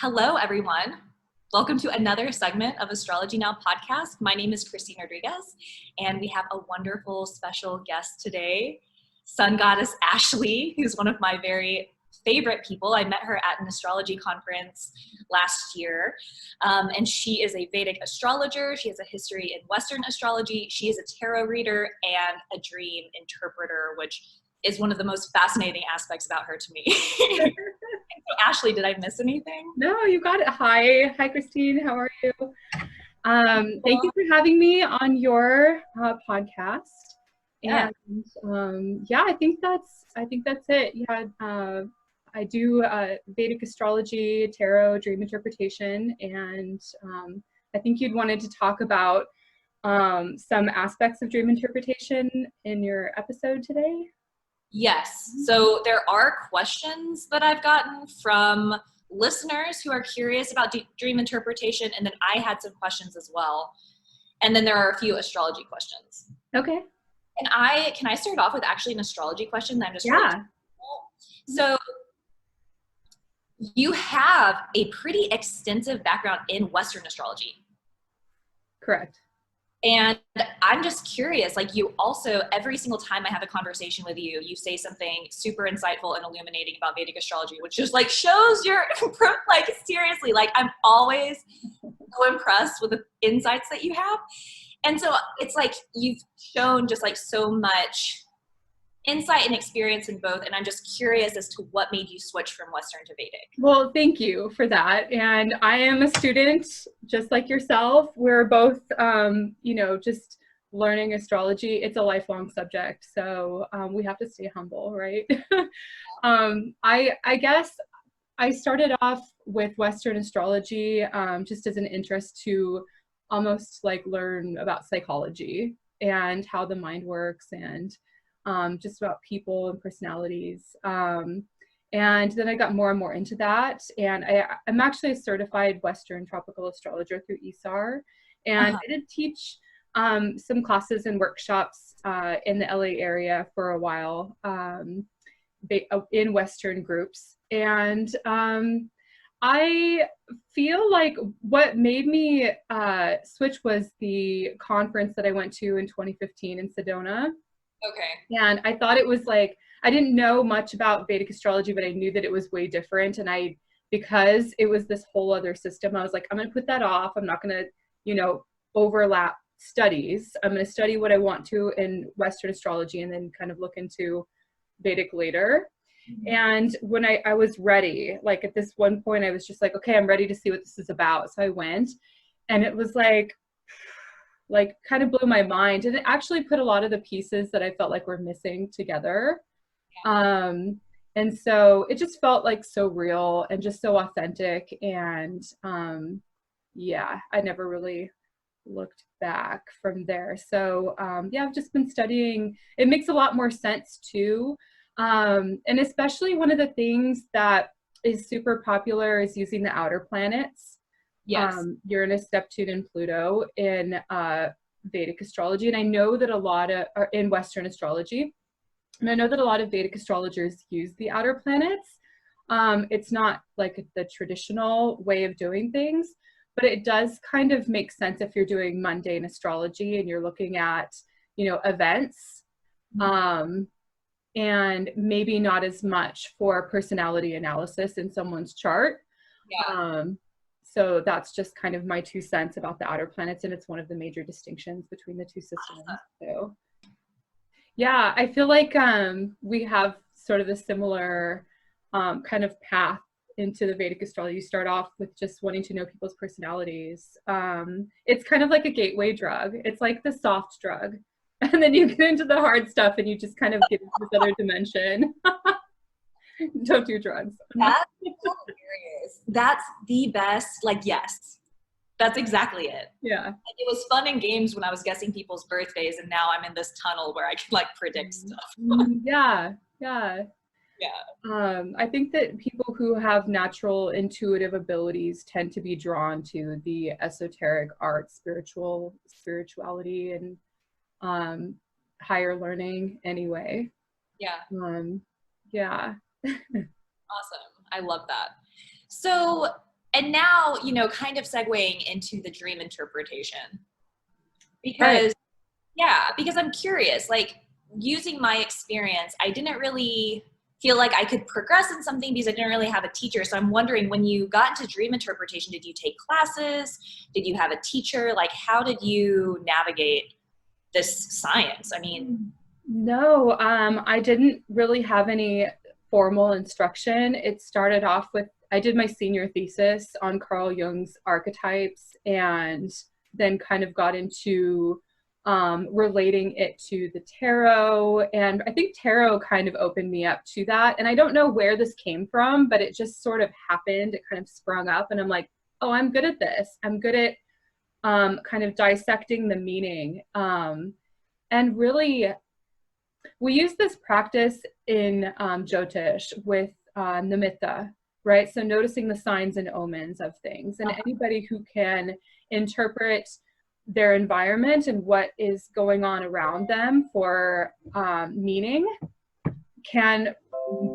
Hello, everyone. Welcome to another segment of Astrology Now podcast. My name is Christine Rodriguez, and we have a wonderful special guest today, SunGoddess Ashley, who's one of my very favorite people. I met her at an astrology conference last year, and she is a Vedic astrologer. She has a history in Western astrology. She is a tarot reader and a dream interpreter, which is one of the most fascinating aspects about her to me. Ashley, did I miss anything? No, you got it. Hi, Christine. How are you? Thank you for having me on your podcast. Yeah. And yeah, I think that's it. Yeah, I do Vedic astrology, tarot, dream interpretation, and I think you'd wanted to talk about some aspects of dream interpretation in your episode today. Yes. So there are questions that I've gotten from listeners who are curious about dream interpretation, and then I had some questions as well. And then there are a few astrology questions. Okay. And can I start off with actually an astrology question that I'm just yeah. So you have a pretty extensive background in Western astrology. Correct. And I'm just curious, like you also, every single time I have a conversation with you, you say something super insightful and illuminating about Vedic astrology, which just like shows your, like seriously, like I'm always so impressed with the insights that you have. And so it's like you've shown just like so much insight and experience in both. And I'm just curious as to what made you switch from Western to Vedic. Well, thank you for that. And I am a student just like yourself. We're both, just learning astrology. It's a lifelong subject. So we have to stay humble, right? I guess I started off with Western astrology just as an interest to almost like learn about psychology and how the mind works and just about people and personalities. And then I got more and more into that. And I'm actually a certified Western tropical astrologer through ESAR. And I did teach some classes and workshops in the LA area for a while in Western groups. And I feel like what made me switch was the conference that I went to in 2015 in Sedona. Okay. And I thought it was like, I didn't know much about Vedic astrology, but I knew that it was way different. And because it was this whole other system, I was like, I'm going to put that off. I'm not going to, overlap studies. I'm going to study what I want to in Western astrology and then kind of look into Vedic later. Mm-hmm. And when I was ready, like at this one point, I was just like, okay, I'm ready to see what this is about. So I went, and it was like kind of blew my mind, and it actually put a lot of the pieces that I felt like were missing together. Yeah. And so it just felt like so real and just so authentic. And yeah, I never really looked back from there. So yeah, I've just been studying. It makes a lot more sense too. And especially one of the things that is super popular is using the outer planets. Yes. Uranus, Neptune, and Pluto in Vedic astrology. And I know that a lot of in Western astrology, and I know that a lot of Vedic astrologers use the outer planets. It's not like the traditional way of doing things, but it does kind of make sense if you're doing mundane astrology and you're looking at, events, and maybe not as much for personality analysis in someone's chart. Yeah. So that's just kind of my 2 cents about the outer planets, and it's one of the major distinctions between the two systems. So yeah, I feel like we have sort of a similar kind of path into the Vedic astrology. You start off with just wanting to know people's personalities. It's kind of like a gateway drug. It's like the soft drug. And then you get into the hard stuff and you just kind of get into this other dimension. Don't do drugs. That's hilarious. That's the best. Like, yes, that's exactly it. Yeah. It was fun in games when I was guessing people's birthdays, and now I'm in this tunnel where I can like predict stuff. Yeah. Yeah. I think that people who have natural intuitive abilities tend to be drawn to the esoteric arts, spirituality, and higher learning anyway. Yeah. Yeah. Awesome. I love that. So And now, you know, kind of segueing into the dream interpretation, Right. because yeah, because I'm curious, like using my experience, I didn't really feel like I could progress in something because I didn't really have a teacher. So I'm wondering, when you got into dream interpretation, did you take classes? Did you have a teacher? Like, how did you navigate this science? I mean, No, I didn't really have any formal instruction. It started off with, I did my senior thesis on Carl Jung's archetypes, and then kind of got into relating it to the tarot. And I think tarot kind of opened me up to that. And I don't know where this came from, but it just sort of happened. It kind of sprung up, and I'm like, oh, I'm good at this. I'm good at kind of dissecting the meaning. And really, we use this practice in Jyotish with Nimitta, right? So noticing the signs and omens of things. And anybody who can interpret their environment and what is going on around them for meaning can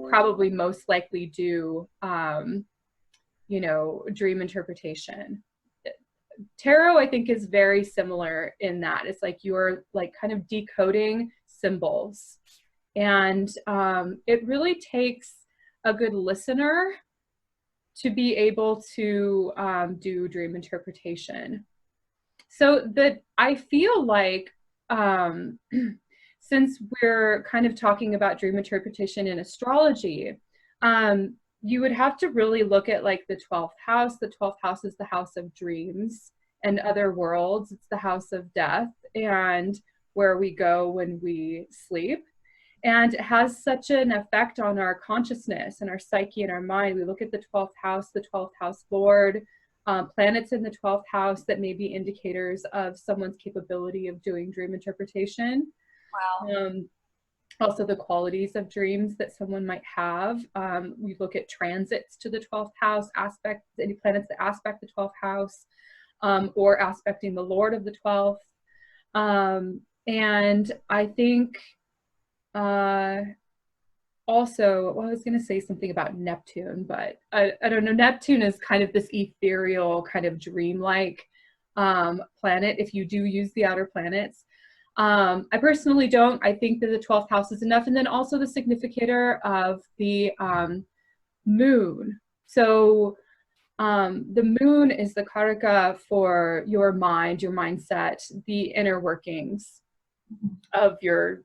probably most likely do, you know, dream interpretation. Tarot, I think, is very similar in that it's like you're like kind of decoding symbols, and it really takes a good listener to be able to do dream interpretation. So that I feel like since we're kind of talking about dream interpretation in astrology, you would have to really look at like the 12th house. The 12th house is the house of dreams and other worlds. It's the house of death and where we go when we sleep. And it has such an effect on our consciousness and our psyche and our mind. We look at the 12th house Lord, planets in the 12th house that may be indicators of someone's capability of doing dream interpretation. wow. Also the qualities of dreams that someone might have. We look at transits to the 12th house, aspects, any planets that aspect the 12th house, or aspecting the Lord of the 12th. And I think also, well, I was going to say something about Neptune, but I don't know. Neptune is kind of this ethereal, kind of dreamlike planet if you do use the outer planets. I personally don't. I think that the 12th house is enough. And then also the significator of the moon. So the moon is the karaka for your mind, your mindset, the inner workings of your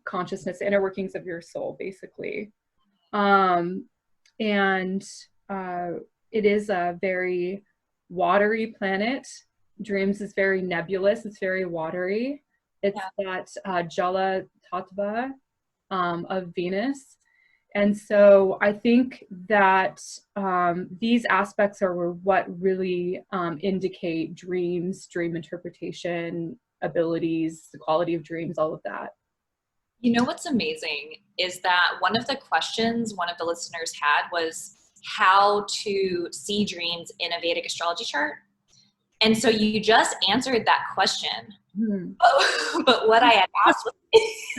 consciousness, inner workings of your soul, basically. And it is a very watery planet. Dreams is very nebulous. It's very watery. It's that Jala Tattva of Venus. And so I think that these aspects are what really indicate dreams, dream interpretation, abilities, the quality of dreams, all of that. You know what's amazing is that one of the questions one of the listeners had was how to see dreams in a Vedic astrology chart. And so you just answered that question. But what I had asked was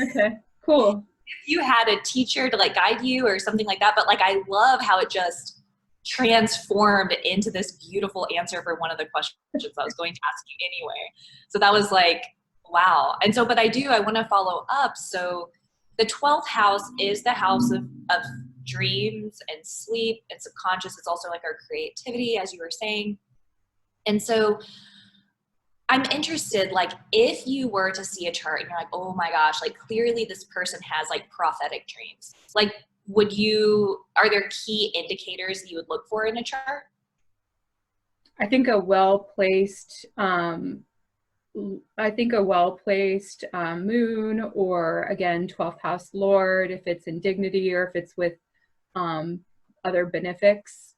okay, cool. if you had a teacher to like guide you or something like that. But like, I love how it just transformed into this beautiful answer for one of the questions I was going to ask you anyway. So that was like, wow. And so, but I want to follow up. So the 12th house is the house of dreams and sleep and subconscious. It's also like our creativity, as you were saying. And so I'm interested, like, if you were to see a chart and you're like, oh my gosh, like clearly this person has like prophetic dreams, like, are there key indicators that you would look for in a chart? I think a well-placed moon, or again 12th house Lord, if it's in dignity or if it's with other benefics,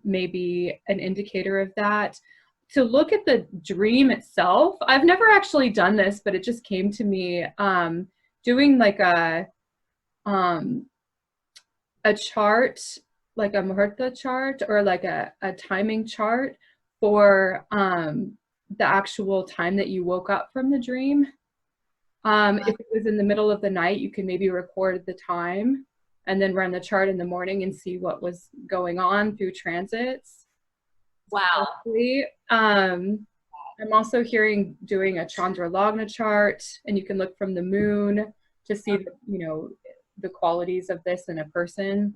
maybe an indicator of that. To look at the dream itself, I've never actually done this, but it just came to me, doing like a chart, like a muhurta chart, or like a timing chart for the actual time that you woke up from the dream. If it was in the middle of the night, you can maybe record the time. and then run the chart in the morning and see what was going on through transits. Wow. I'm also hearing doing a Chandra Lagna chart, and you can look from the moon to see the, the qualities of this in a person.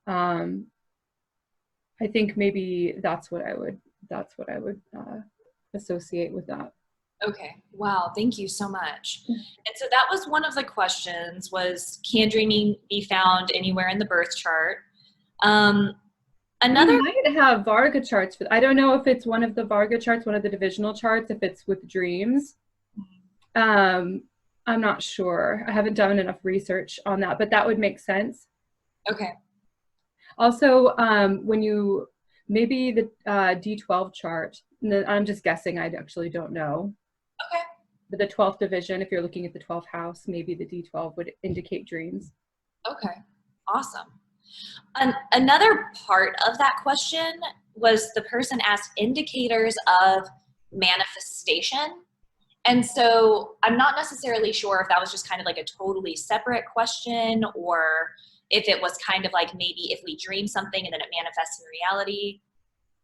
I think maybe that's what I would associate with that. Okay. Wow. Thank you so much. And so that was one of the questions, was, can dreaming be found anywhere in the birth chart? We might have Varga charts. I don't know if it's one of the Varga charts, one of the divisional charts, if it's with dreams. I'm not sure. I haven't done enough research on that, but that would make sense. Okay. Also, maybe the D12 chart, I'm just guessing, I actually don't know. Okay. But the 12th division, if you're looking at the 12th house, maybe the D12 would indicate dreams. Okay. Awesome. Another part of that question was, the person asked indicators of manifestation. And so I'm not necessarily sure if that was just kind of like a totally separate question, or if it was kind of like, maybe if we dream something and then it manifests in reality.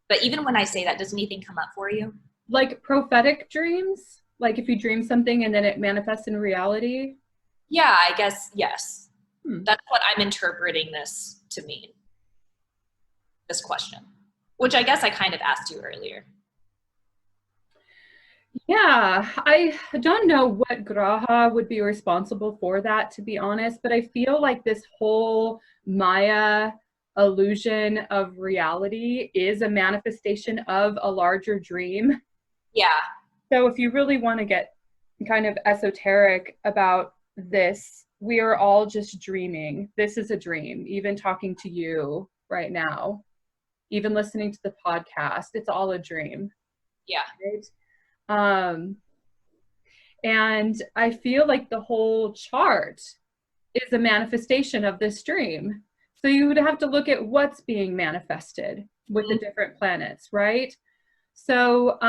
But even when I say that, does anything come up for you? Like prophetic dreams? Like if you dream something and then it manifests in reality? Yeah, I guess, yes. That's what I'm interpreting this to mean, this question, which I guess I kind of asked you earlier. Yeah, I don't know what graha would be responsible for that, to be honest, but I feel like this whole Maya illusion of reality is a manifestation of a larger dream. Yeah. So if you really want to get kind of esoteric about this, we are all just dreaming. This is a dream. Even talking to you right now, even listening to the podcast, it's all a dream. Yeah. Right? And I feel like the whole chart is a manifestation of this dream. So you would have to look at what's being manifested with the different planets, right? So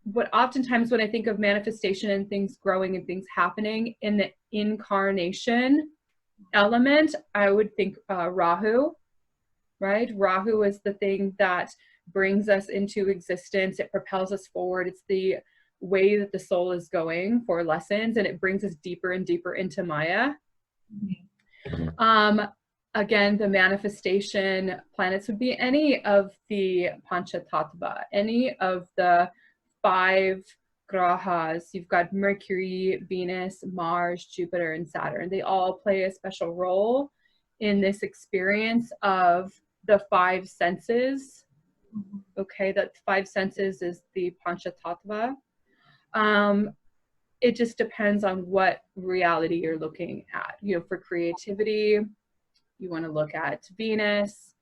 but oftentimes when I think of manifestation and things growing and things happening in the incarnation element, I would think Rahu, right? Rahu is the thing that brings us into existence. It propels us forward. It's the way that the soul is going for lessons, and it brings us deeper and deeper into Maya. Again, the manifestation planets would be any of the Panchatattva, any of the 5 grahas. You've got Mercury, Venus, Mars, Jupiter, and Saturn. They all play a special role in this experience of the 5 senses. Okay, that 5 senses is the Panchatattva. It just depends on what reality you're looking at. For creativity, you want to look at Venus.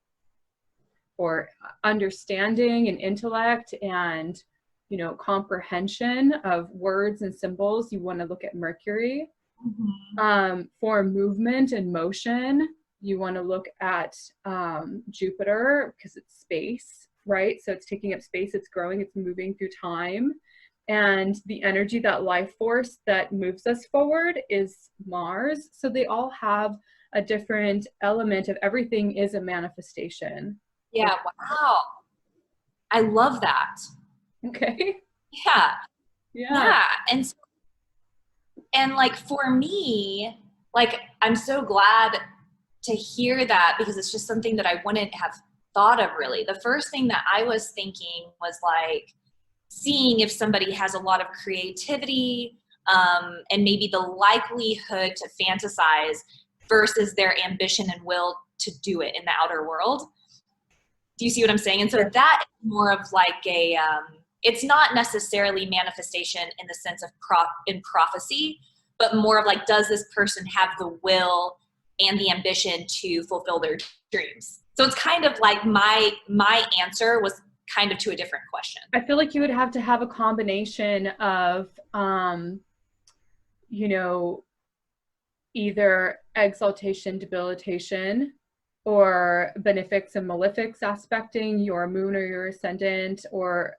For understanding and intellect and comprehension of words and symbols, you want to look at Mercury. For movement and motion, you want to look at Jupiter, because it's space, right? So it's taking up space, it's growing, it's moving through time. And the energy, that life force that moves us forward, is Mars. So they all have a different element of everything is a manifestation. Yeah. Wow. I love that. Okay. Yeah. Yeah. And like, for me, like, I'm so glad to hear that, because it's just something that I wouldn't have thought of really. The first thing that I was thinking was like, seeing if somebody has a lot of creativity, and maybe the likelihood to fantasize versus their ambition and will to do it in the outer world. Do you see what I'm saying? And so that is more of like a, it's not necessarily manifestation in the sense of in prophecy, but more of like, does this person have the will and the ambition to fulfill their dreams? So it's kind of like my answer was kind of to a different question. I feel like you would have to have a combination of, either exaltation, debilitation, or benefics and malefics aspecting your moon or your ascendant, or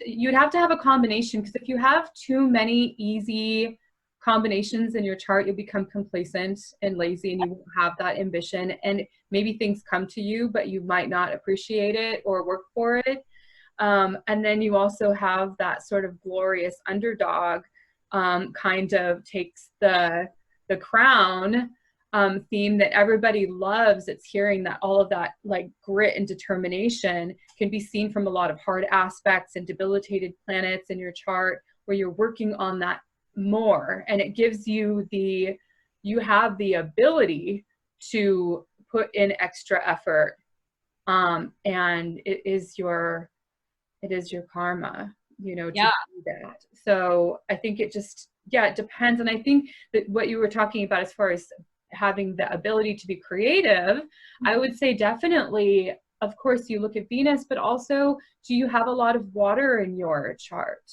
you'd have to have a combination, because if you have too many easy combinations in your chart, you'll become complacent and lazy and you won't have that ambition, and maybe things come to you but you might not appreciate it or work for it. And then you also have that sort of glorious underdog, kind of takes the crown theme that everybody loves. It's hearing that all of that like grit and determination can be seen from a lot of hard aspects and debilitated planets in your chart where you're working on that more, and it gives you you have the ability to put in extra effort, and it is your karma, you know, to do that. So I think it just, it depends. And I think that what you were talking about as far as having the ability to be creative, I would say definitely, of course, you look at Venus, but also, do you have a lot of water in your chart?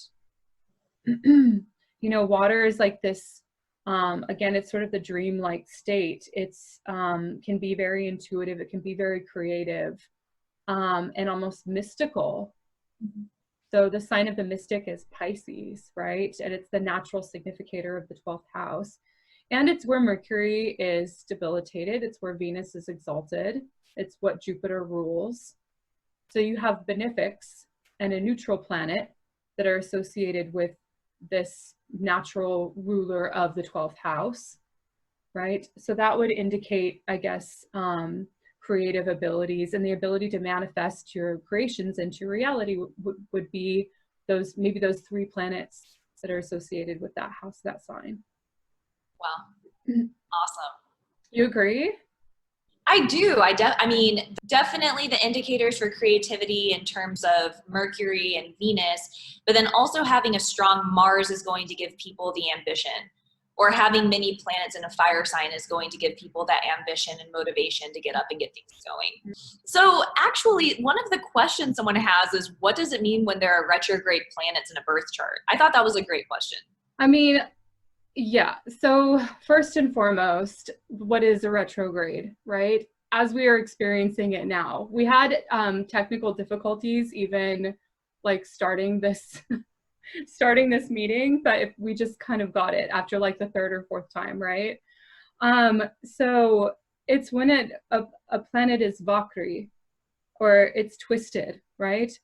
You know, water is like this, again, it's sort of the dream-like state. It's can be very intuitive. It can be very creative, and almost mystical. So the sign of the mystic is Pisces, right? And it's the natural significator of the 12th house. And it's where Mercury is debilitated. It's where Venus is exalted. It's what Jupiter rules. So you have benefics and a neutral planet that are associated with this natural ruler of the 12th house, right? So that would indicate, I guess, creative abilities and the ability to manifest your creations into reality would be maybe those 3 planets that are associated with that house, that sign. Wow. Awesome. You agree? I do. I mean, definitely the indicators for creativity in terms of Mercury and Venus, but then also having a strong Mars is going to give people the ambition, or having many planets in a fire sign is going to give people that ambition and motivation to get up and get things going. So actually, one of the questions someone has is, what does it mean when there are retrograde planets in a birth chart? I thought that was a great question. I mean, yeah. So first and foremost, what is a retrograde, right? As we are experiencing it now, we had technical difficulties even like starting this meeting, but if we just kind of got it after like the 3rd or 4th time, right? So it's when a planet is Vakri, or it's twisted, right?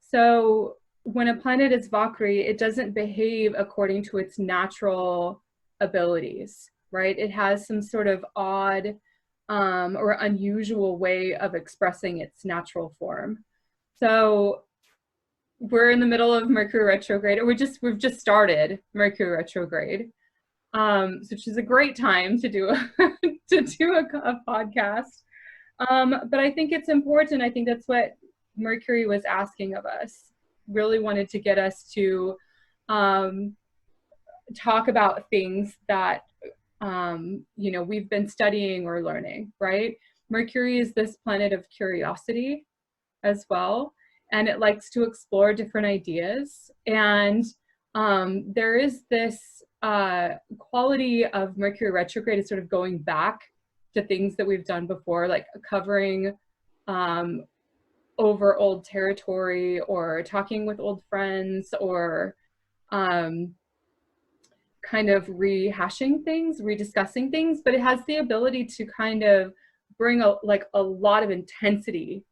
So when a planet is Vakri, it doesn't behave according to its natural abilities, right? It has some sort of odd or unusual way of expressing its natural form. So we're in the middle of Mercury retrograde, or we've just started Mercury retrograde, which is a great time to do a podcast. But I think it's important. I think that's what Mercury was asking of us. Really wanted to get us to talk about things that you know, we've been studying or learning, right? Mercury is this planet of curiosity as well, and it likes to explore different ideas. And there is this quality of Mercury retrograde is sort of going back to things that we've done before, like covering over old territory, or talking with old friends, or kind of rehashing things, rediscussing things. But it has the ability to kind of bring a lot of intensity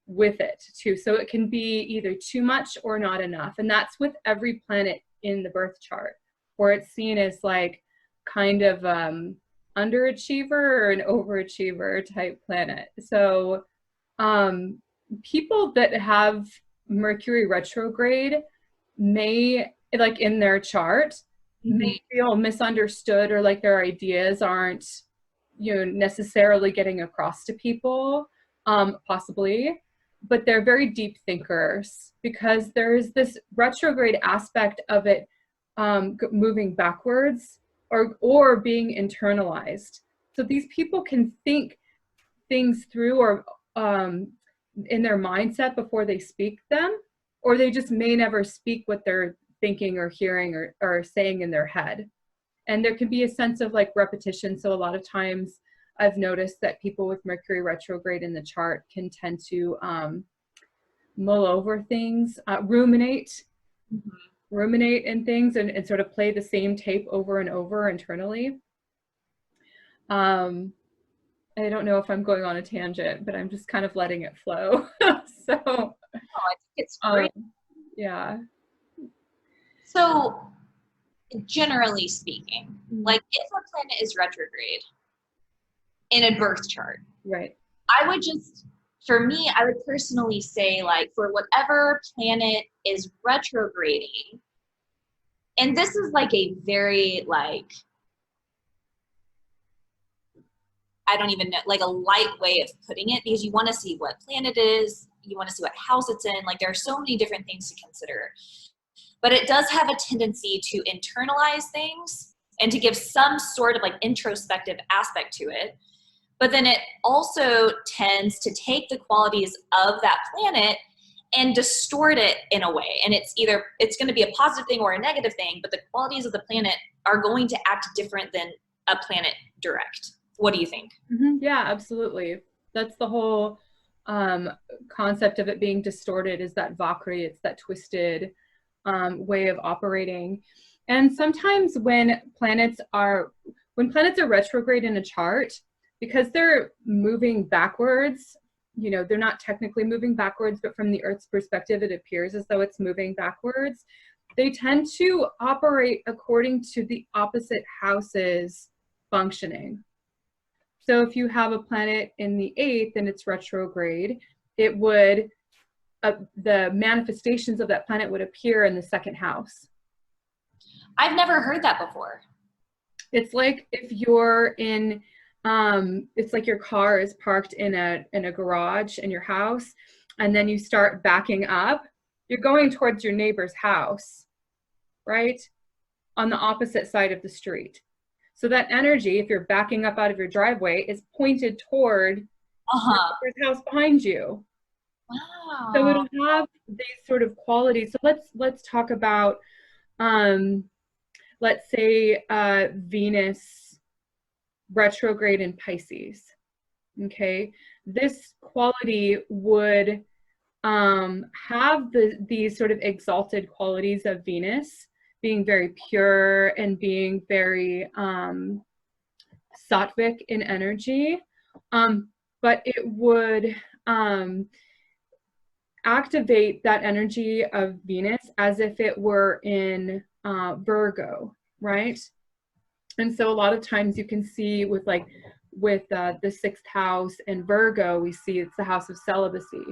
with it too. So it can be either too much or not enough. And that's with every planet in the birth chart, where it's seen as like kind of underachiever or an overachiever type planet. So people that have Mercury retrograde may, like in their chart, may feel misunderstood, or like their ideas aren't, you know, necessarily getting across to people, possibly, but they're very deep thinkers, because there's this retrograde aspect of it moving backwards or being internalized. So these people can think things through, or in their mindset before they speak them, or they just may never speak what they're thinking or hearing or saying in their head. And there can be a sense of like repetition. So a lot of times I've noticed that people with Mercury retrograde in the chart can tend to mull over things, ruminate, ruminate in things and sort of play the same tape over and over internally. I don't know if I'm going on a tangent, but I'm just kind of letting it flow. So, Oh, I think it's great. Yeah. So, generally speaking, like if a planet is retrograde in a birth chart, Right. I would just, for me, I would personally say, like, for whatever planet is retrograding, and this is like a very, like, I don't even know, like a light way of putting it, because you want to see what planet it is, you want to see what house it's in. Like, there are so many different things to consider. But it does have a tendency to internalize things and to give some sort of like introspective aspect to it. But then it also tends to take the qualities of that planet and distort it in a way. And it's going to be a positive thing or a negative thing, but the qualities of the planet are going to act different than a planet direct. What do you think? Yeah, absolutely. That's the whole concept of it being distorted, is that Vakri, it's that twisted way of operating. And sometimes when planets are retrograde in a chart, because they're moving backwards, they're not technically moving backwards, but from the Earth's perspective, it appears as though it's moving backwards. They tend to operate according to the opposite house's functioning. So if you have a planet in the 8th and it's retrograde, it would, the manifestations of that planet would appear in the 2nd house. I've never heard that before. It's like if you're in, it's like your car is parked in a garage in your house, and then you start backing up, you're going towards your neighbor's house, right? On the opposite side of the street. So that energy, if you're backing up out of your driveway, is pointed toward your neighbor's house behind you. Wow. So it'll have these sort of qualities. So let's talk about, let's say Venus retrograde in Pisces. Okay, this quality would have these sort of exalted qualities of Venus, being very pure and being very sattvic in energy, but it would activate that energy of Venus as if it were in Virgo, right? And so a lot of times you can see with the 6th house and Virgo, we see it's the house of celibacy,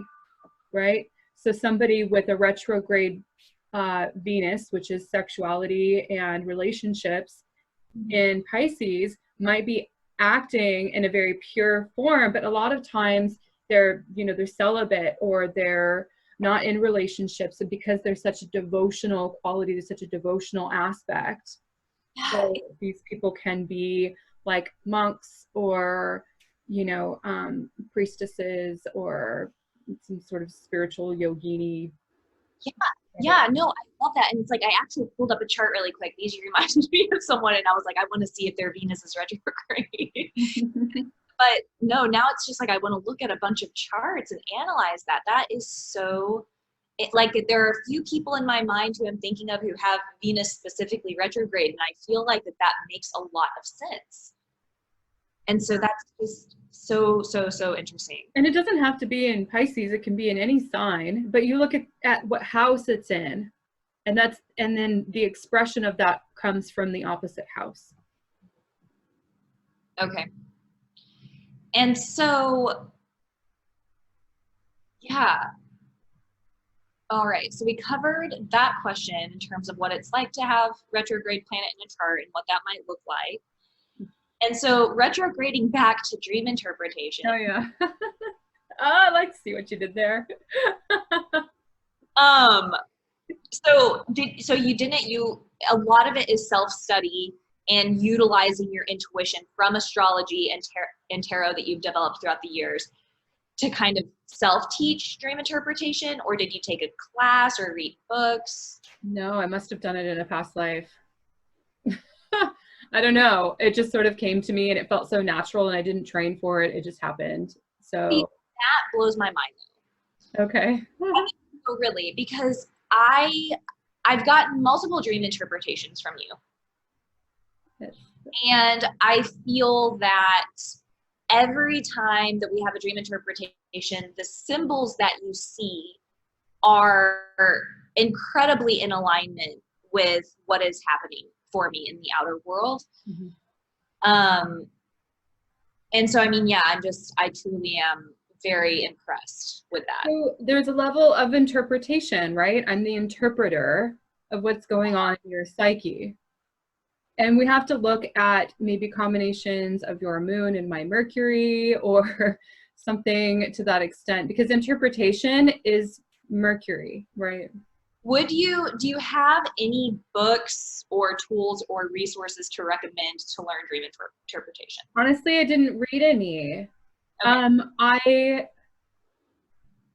right? So somebody with a retrograde Venus, which is sexuality and relationships, in Pisces might be acting in a very pure form, but a lot of times they're celibate or they're not in relationships, and because there's such a devotional quality, there's such a devotional aspect. So these people can be like monks or priestesses or some sort of spiritual yogini. Yeah, no, I love that. And it's like, I actually pulled up a chart really quick. These reminded me of someone, and I was like, I want to see if their Venus is retrograde. But no, now it's just like, I want to look at a bunch of charts and analyze that. That is so, like, there are a few people in my mind who I'm thinking of who have Venus specifically retrograde, and I feel like that makes a lot of sense. And so that's just so interesting. And it doesn't have to be in Pisces, it can be in any sign, but you look at what house it's in, and then the expression of that comes from the opposite house. Okay. And so, yeah. All right. So we covered that question in terms of what it's like to have retrograde planet in a chart and what that might look like. And so retrograding back to dream interpretation. Oh yeah. Oh, I like to see what you did there. So a lot of it is self-study and utilizing your intuition from astrology and tarot that you've developed throughout the years to kind of self-teach dream interpretation, or did you take a class or read books? No, I must have done it in a past life. I don't know. It just sort of came to me and it felt so natural, and I didn't train for it. It just happened. So see, that blows my mind. Okay. Oh, really, because I I've gotten multiple dream interpretations from you. Yes. And I feel that every time that we have a dream interpretation, the symbols that you see are incredibly in alignment with what is happening for me in the outer world. Mhm. And so, I mean, yeah, I truly am very impressed with that. So there's a level of interpretation, right? I'm the interpreter of what's going on in your psyche. And we have to look at maybe combinations of your moon and my Mercury or something to that extent, because interpretation is Mercury, right? Do you have any books or tools or resources to recommend to learn dream interpretation? Honestly, I didn't read any. Okay. I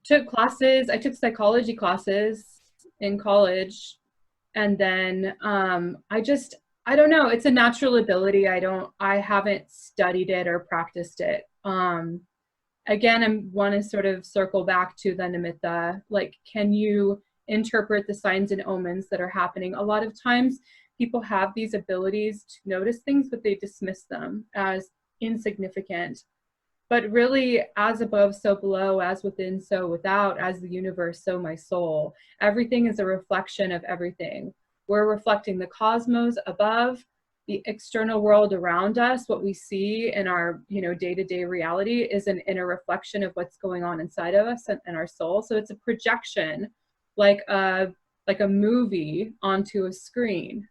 took classes, I took psychology classes in college, and then I don't know, it's a natural ability. I haven't studied it or practiced it. Again, I want to sort of circle back to the Nimitta, like, can you interpret the signs and omens that are happening? A lot of times people have these abilities to notice things, but they dismiss them as insignificant. But really, as above, so below, as within, so without, as the universe, so my soul. Everything is a reflection of everything. We're reflecting the cosmos above, the external world around us. What we see in our, day-to-day reality is an inner reflection of what's going on inside of us and our soul. So it's a projection, like a movie onto a screen,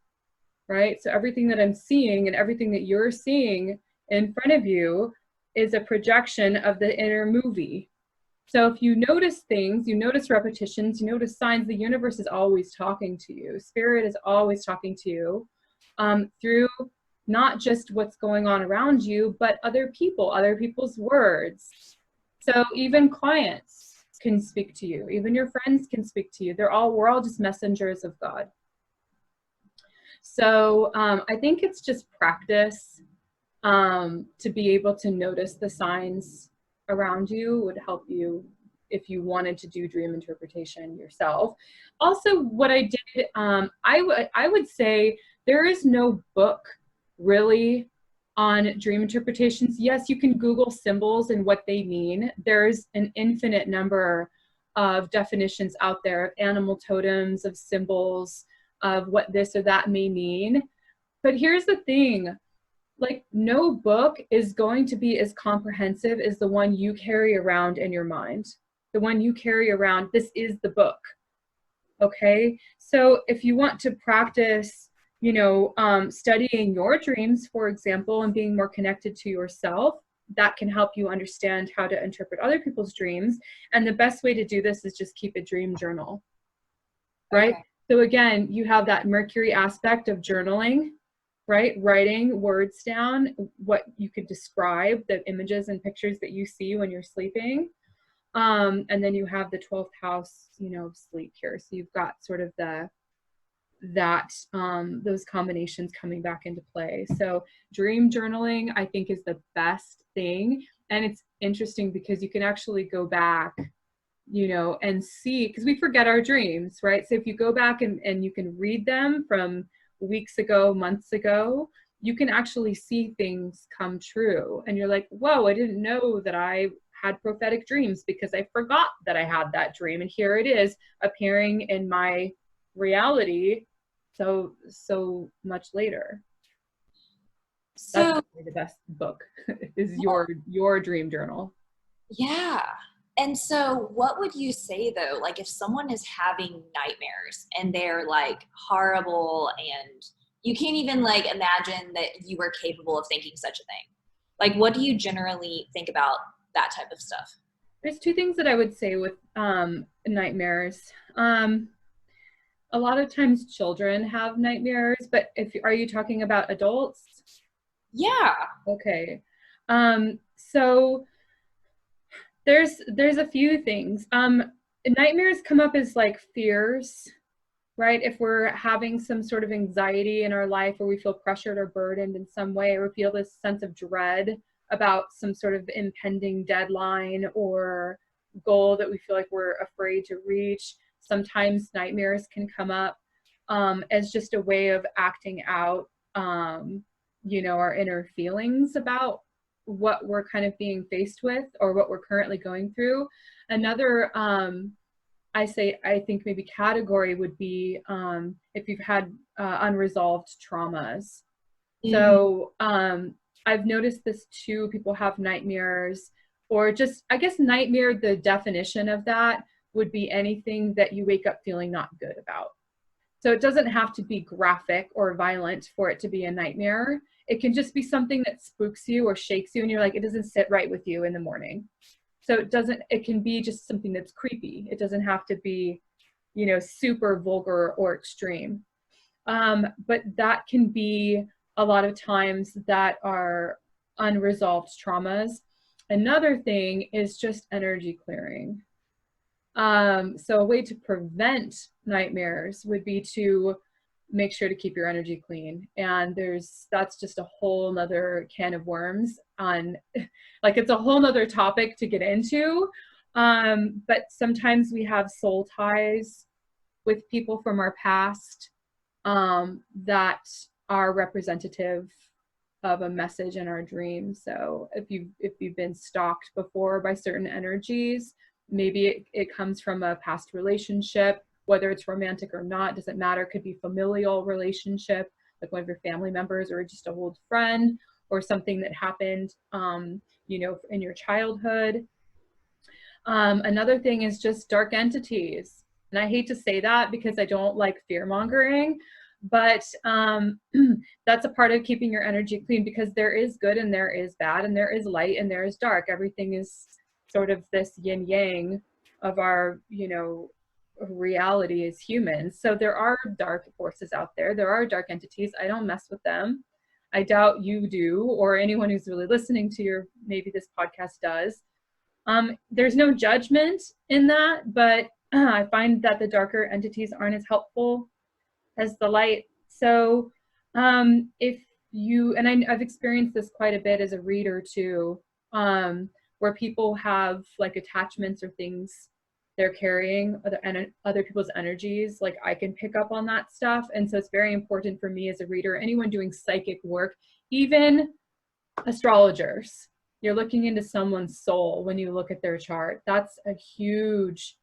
right? So everything that I'm seeing and everything that you're seeing in front of you is a projection of the inner movie. So if you notice things, you notice repetitions, you notice signs, the universe is always talking to you. Spirit is always talking to you through not just what's going on around you, but other people, other people's words. So even clients can speak to you. Even your friends can speak to you. We're all just messengers of God. So I think it's just practice to be able to notice the signs around you would help you if you wanted to do dream interpretation yourself. Also, what I did, I would say there is no book really on dream interpretations. Yes, you can Google symbols and what they mean. There's an infinite number of definitions out there of animal totems, of symbols, of what this or that may mean. But here's the thing, like, no book is going to be as comprehensive as the one you carry around in your mind. The one you carry around, this is the book. Okay? So if you want to practice, studying your dreams, for example, and being more connected to yourself, that can help you understand how to interpret other people's dreams. And the best way to do this is just keep a dream journal, right? Okay. So again, you have that Mercury aspect of journaling, right? Writing words down, what you could describe, the images and pictures that you see when you're sleeping. And then you have the 12th house, sleep here. So you've got sort of those combinations coming back into play. So dream journaling, I think, is the best thing. And it's interesting because you can actually go back, and see, because we forget our dreams, right? So if you go back and you can read them from weeks ago, months ago, you can actually see things come true. And you're like, whoa, I didn't know that I had prophetic dreams because I forgot that I had that dream. And here it is appearing in my reality so much later. That's So, the best book is your dream journal. yeah. And so, what would you say though, like if someone is having nightmares and they're like horrible and you can't even like imagine that you were capable of thinking such a thing? Like, what do you generally think about that type of stuff? There's two things that I would say with nightmares. A lot of times children have nightmares, but are you talking about adults? Yeah. Okay. So there's a few things. Nightmares come up as like fears, right? If we're having some sort of anxiety in our life or we feel pressured or burdened in some way, or feel this sense of dread about some sort of impending deadline or goal that we feel like we're afraid to reach, sometimes nightmares can come up. as just a way of acting out, our inner feelings about what we're kind of being faced with or what we're currently going through. Another, I think maybe category would be if you've had unresolved traumas. Mm-hmm. So I've noticed this too. People have nightmares, or just, I guess, nightmare, the definition of that would be anything that you wake up feeling not good about. So it doesn't have to be graphic or violent for it to be a nightmare. It can just be something that spooks you or shakes you and you're like, it doesn't sit right with you in the morning. So it can be just something that's creepy. It doesn't have to be, super vulgar or extreme. But that can be a lot of times that are unresolved traumas. Another thing is just energy clearing. So a way to prevent nightmares would be to make sure to keep your energy clean. And that's just a whole nother can of worms on, like, it's a whole nother topic to get into. But sometimes we have soul ties with people from our past that are representative of a message in our dreams. So if you've been stalked before by certain energies, maybe it comes from a past relationship, whether it's romantic or not, doesn't matter. It could be familial relationship, like one of your family members or just a old friend, or something that happened, in your childhood. Another thing is just dark entities. And I hate to say that because I don't like fear mongering, but that's a part of keeping your energy clean, because there is good and there is bad and there is light and there is dark. Everything is sort of this yin yang of our, reality as humans. So there are dark forces out there. There are dark entities. I don't mess with them. I doubt you do, or anyone who's really listening to maybe this podcast does. There's no judgment in that, but I find that the darker entities aren't as helpful as the light. So if you, and I've experienced this quite a bit as a reader too, where people have like attachments or things they're carrying, other people's energies, like I can pick up on that stuff. And so it's very important for me as a reader, anyone doing psychic work, even astrologers, you're looking into someone's soul when you look at their chart. That's a huge,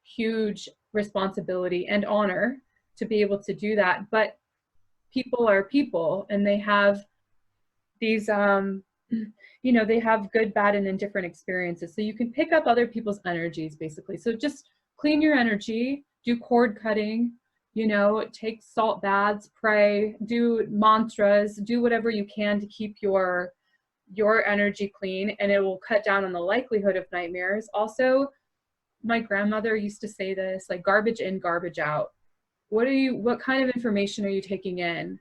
huge responsibility and honor to be able to do that. But people are people, and they have these, they have good, bad, and indifferent experiences. So you can pick up other people's energies, basically. So just clean your energy, do cord cutting, take salt baths, pray, do mantras, do whatever you can to keep your energy clean, and it will cut down on the likelihood of nightmares. Also, my grandmother used to say this, like, garbage in, garbage out. What kind of information are you taking in?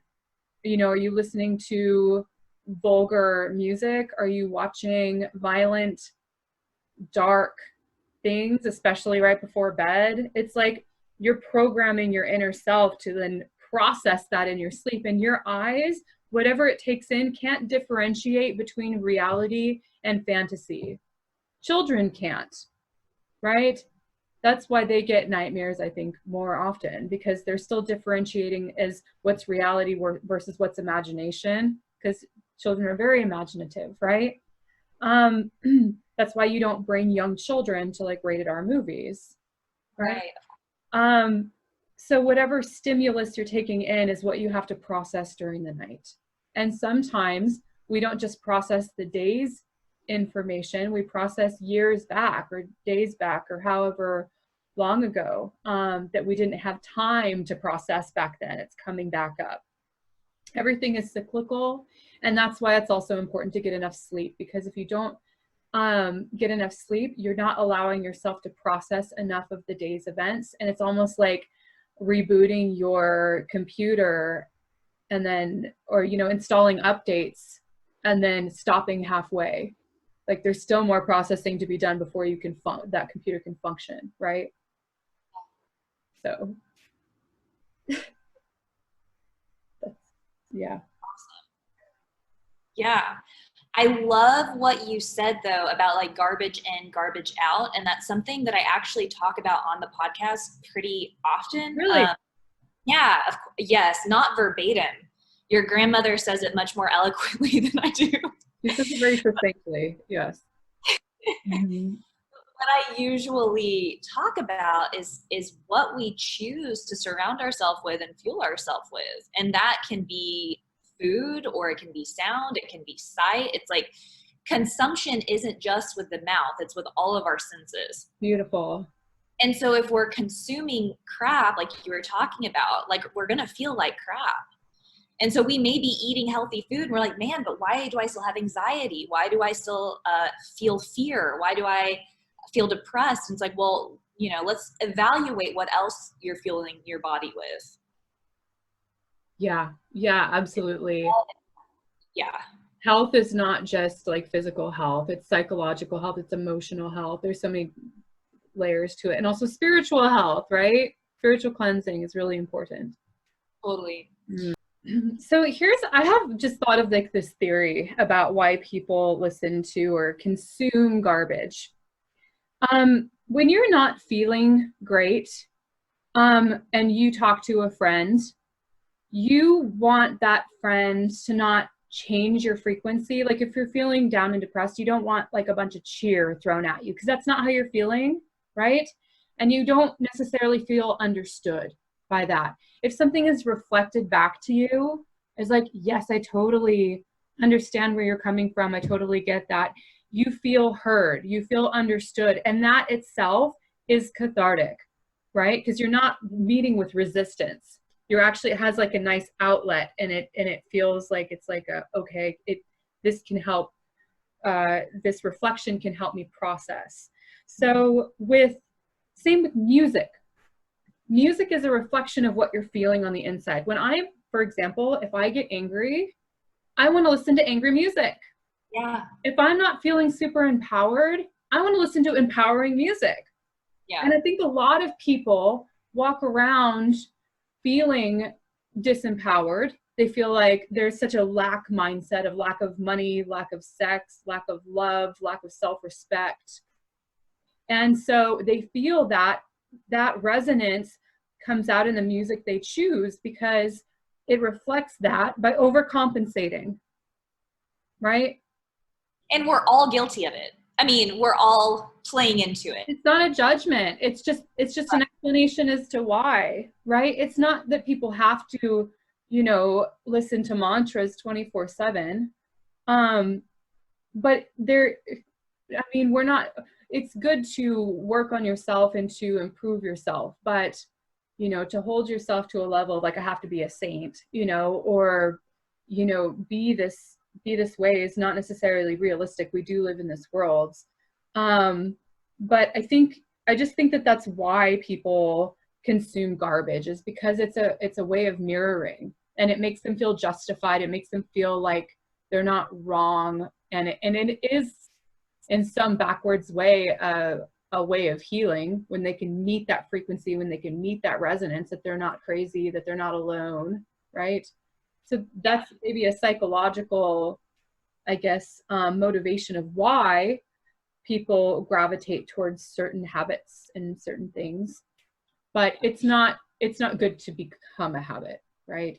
Are you listening to vulgar music? Are you watching violent, dark things, especially right before bed? It's like you're programming your inner self to then process that in your sleep, and your eyes, whatever it takes in, can't differentiate between reality and fantasy. Children can't, right? That's why they get nightmares, I think, more often, because they're still differentiating as what's reality versus what's imagination, because children are very imaginative, right? That's why you don't bring young children to like rated R movies, right? So whatever stimulus you're taking in is what you have to process during the night. And sometimes we don't just process the day's information, we process years back or days back or however long ago that we didn't have time to process back then. It's coming back up. Everything is cyclical, and that's why it's also important to get enough sleep, because if you don't get enough sleep, you're not allowing yourself to process enough of the day's events, and it's almost like rebooting your computer and then, or installing updates and then stopping halfway. Like there's still more processing to be done before you can that computer can function, right? So yeah. Awesome. Yeah. I love what you said though about like garbage in, garbage out. And that's something that I actually talk about on the podcast pretty often. Really? Yeah, yes, not verbatim. Your grandmother says it much more eloquently than I do. She says it very succinctly. Yes. Mm-hmm. What I usually talk about is what we choose to surround ourselves with and fuel ourselves with. And that can be food, or it can be sound, it can be sight. It's like consumption isn't just with the mouth, it's with all of our senses. Beautiful. And so if we're consuming crap, like you were talking about, like we're going to feel like crap. And so we may be eating healthy food and we're like, man, but why do I still have anxiety? Why do I still feel fear? Why do I feel depressed? And it's like, well, you know, let's evaluate what else you're fueling your body with. Yeah. Yeah, absolutely. Yeah. Health is not just like physical health, it's psychological health, it's emotional health. There's so many layers to it. And also spiritual health, right? Spiritual cleansing is really important. Totally. So I have just thought of like this theory about why people listen to or consume garbage. When you're not feeling great, and you talk to a friend, you want that friend to not change your frequency. Like if you're feeling down and depressed, you don't want like a bunch of cheer thrown at you, because that's not how you're feeling, right? And you don't necessarily feel understood by that. If something is reflected back to you, it's like, yes, I totally understand where you're coming from. I totally get that. You feel heard, you feel understood. And that itself is cathartic, right? Because you're not meeting with resistance. You're actually, it has like a nice outlet, and it feels like it's like this can help, this reflection can help me process. So same with music. Music is a reflection of what you're feeling on the inside. For example, if I get angry, I want to listen to angry music. Yeah. If I'm not feeling super empowered, I want to listen to empowering music. Yeah. And I think a lot of people walk around feeling disempowered. They feel like there's such a lack mindset of lack of money, lack of sex, lack of love, lack of self-respect. And so they feel that resonance comes out in the music they choose because it reflects that by overcompensating, right? And we're all guilty of it. I mean, we're all playing into it. It's not a judgment. It's just an explanation as to why, right? It's not that people have to, listen to mantras 24/7. But it's good to work on yourself and to improve yourself, but to hold yourself to a level of like, I have to be a saint, or be this way is not necessarily realistic. We do live in this world. But I just think that that's why people consume garbage, is because it's a way of mirroring, and it makes them feel justified. It makes them feel like they're not wrong. And it is in some backwards way, a way of healing, when they can meet that frequency, when they can meet that resonance, that they're not crazy, that they're not alone. Right. So that's maybe a psychological, I guess, motivation of why people gravitate towards certain habits and certain things. But it's not good to become a habit, right?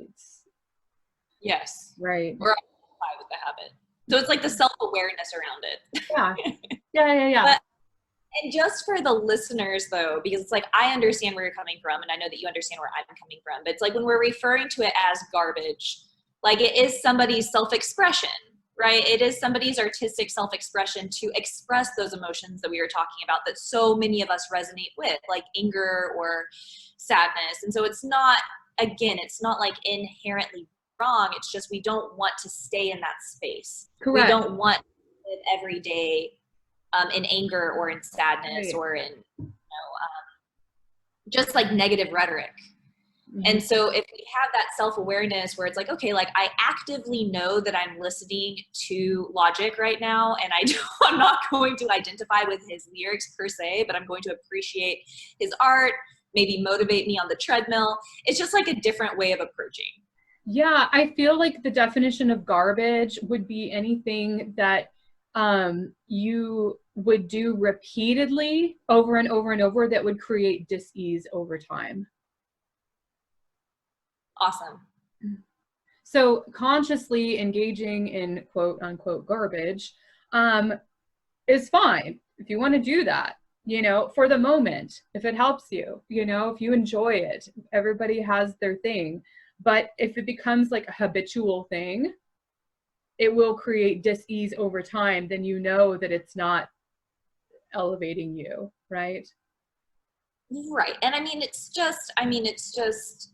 Yes. Right. Or identify with the habit. So it's like the self-awareness around it. Yeah. But, and just for the listeners though, because it's like, I understand where you're coming from, and I know that you understand where I'm coming from, but it's like when we're referring to it as garbage, like it is somebody's self-expression, right? It is somebody's artistic self-expression to express those emotions that we were talking about that so many of us resonate with, like anger or sadness. And so it's not like inherently wrong. It's just we don't want to stay in that space. Correct. We don't want to live every day in anger or in sadness, right, or in just like negative rhetoric. Mm-hmm. And so if we have that self-awareness where it's like, okay, like I actively know that I'm listening to Logic right now, and I'm not going to identify with his lyrics per se, but I'm going to appreciate his art, maybe motivate me on the treadmill. It's just like a different way of approaching. Yeah, I feel like the definition of garbage would be anything that you would do repeatedly over and over and over that would create dis-ease over time. Awesome. So consciously engaging in quote unquote garbage is fine if you want to do that, you know, for the moment, if it helps you, you know, if you enjoy it. Everybody has their thing. But if it becomes like a habitual thing, it will create dis-ease over time. Then you know that it's not elevating you, right? Right. And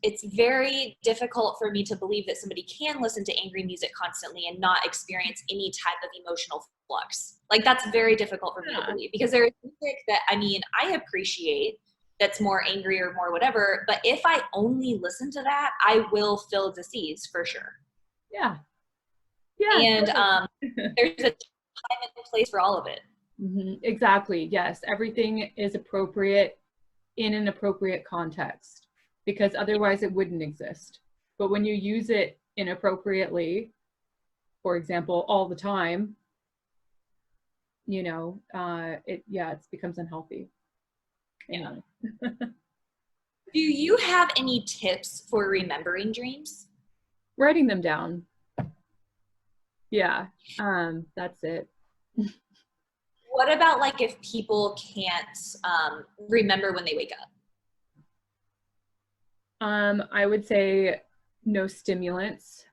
it's very difficult for me to believe that somebody can listen to angry music constantly and not experience any type of emotional flux. Like, that's very difficult for me to believe, because there is music that, I appreciate that's more angry or more whatever, but if I only listen to that, I will feel disease for sure. Yeah. Yeah. And Totally. there's a time and place for all of it. Exactly. Yes. Everything is appropriate in an appropriate context, because otherwise it wouldn't exist. But when you use it inappropriately, for example, all the time, you know, it becomes unhealthy. Anyway. Yeah. Do you have any tips for remembering dreams? Writing them down. Yeah. That's it. What about, like, if people can't remember when they wake up? I would say no stimulants,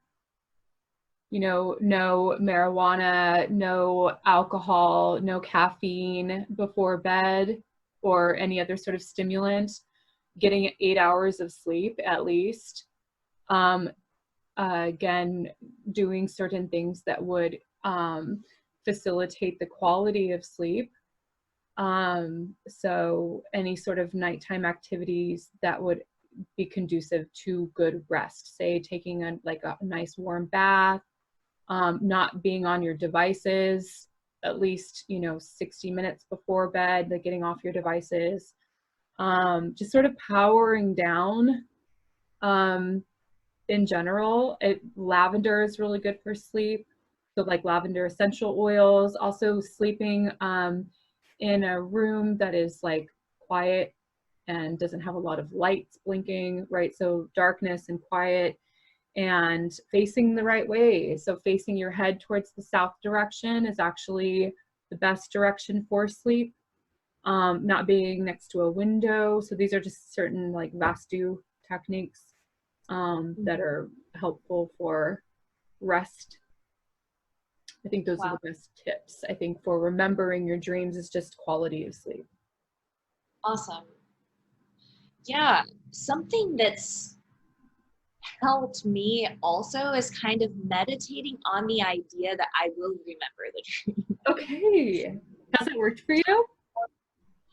you know, no marijuana, no alcohol, no caffeine before bed or any other sort of stimulant, getting 8 hours of sleep at least. Again, doing certain things that would facilitate the quality of sleep. So any sort of nighttime activities that would be conducive to good rest, say taking a nice warm bath, not being on your devices at least, you know, 60 minutes before bed, like getting off your devices, just sort of powering down. In general, lavender is really good for sleep. So like lavender essential oils, also sleeping in a room that is like quiet and doesn't have a lot of lights blinking, right? So darkness and quiet, and facing the right way. So facing your head towards the south direction is actually the best direction for sleep. Not being next to a window. So these are just certain like Vastu techniques that are helpful for rest. I think those are the best tips. I think for remembering your dreams is just quality of sleep. Awesome. Yeah, something that's helped me also is kind of meditating on the idea that I will remember the dream. Okay. Has it worked for you?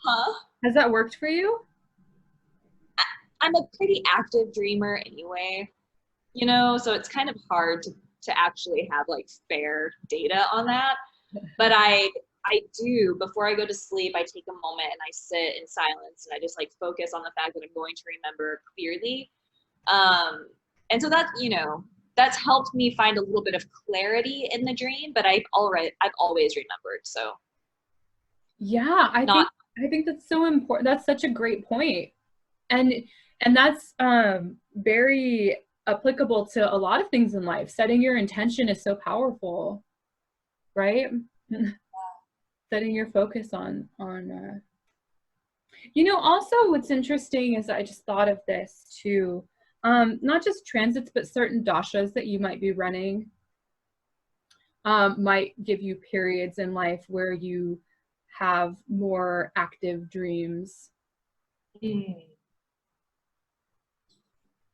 Huh? Has that worked for you? I'm a pretty active dreamer anyway, you know, so it's kind of hard to actually have like fair data on that. But I do, before I go to sleep, I take a moment and I sit in silence and I just like focus on the fact that I'm going to remember clearly. And so that, you know, that's helped me find a little bit of clarity in the dream, but I've always remembered. So yeah, I think that's so important. That's such a great point. And that's very applicable to a lot of things in life. Setting your intention is so powerful, right? Setting your focus on you know, also what's interesting is I just thought of this too. Not just transits, but certain dashas that you might be running might give you periods in life where you have more active dreams.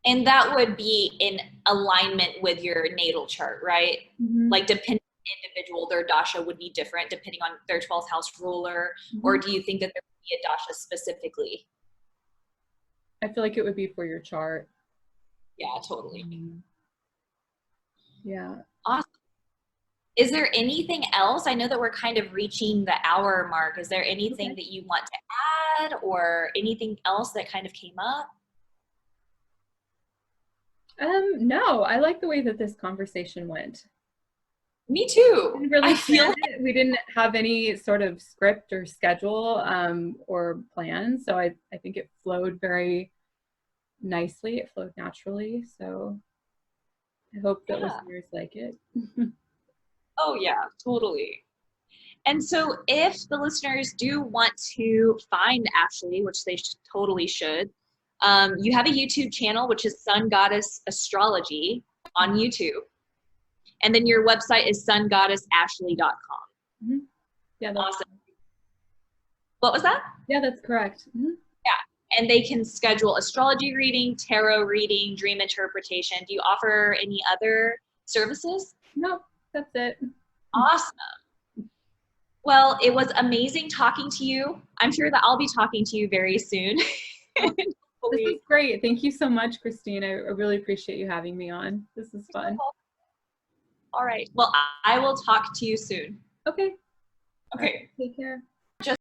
And that would be in alignment with your natal chart, right? Mm-hmm. Like, depending on the individual, their dasha would be different depending on their 12th house ruler. Mm-hmm. Or do you think that there would be a dasha specifically? I feel like it would be for your chart. Yeah, totally. Mm-hmm. Yeah. Awesome. Is there anything else? I know that we're kind of reaching the hour mark. Is there anything that you want to add, or anything else that kind of came up? No, I like the way that this conversation went. Me too. Really I feel like we didn't have any sort of script or schedule or plan, so I think it flowed very nicely. It flowed naturally. So I hope that Yeah. listeners like it. Oh, yeah, totally. And so, if the listeners do want to find Ashley, which they totally should, you have a YouTube channel, which is SunGoddess Astrology on YouTube. And then your website is sungoddessashley.com. Mhm. Yeah, Awesome. What was that? yeah, that's correct. Yeah. And they can schedule astrology reading, tarot reading, dream interpretation. Do you offer any other services? No, that's it. Awesome. Well, it was amazing talking to you. I'm sure that I'll be talking to you very soon. This is great. Thank you so much, Christine. I really appreciate you having me on. This is fun. All right. Well, I will talk to you soon. Okay. Okay. Take care.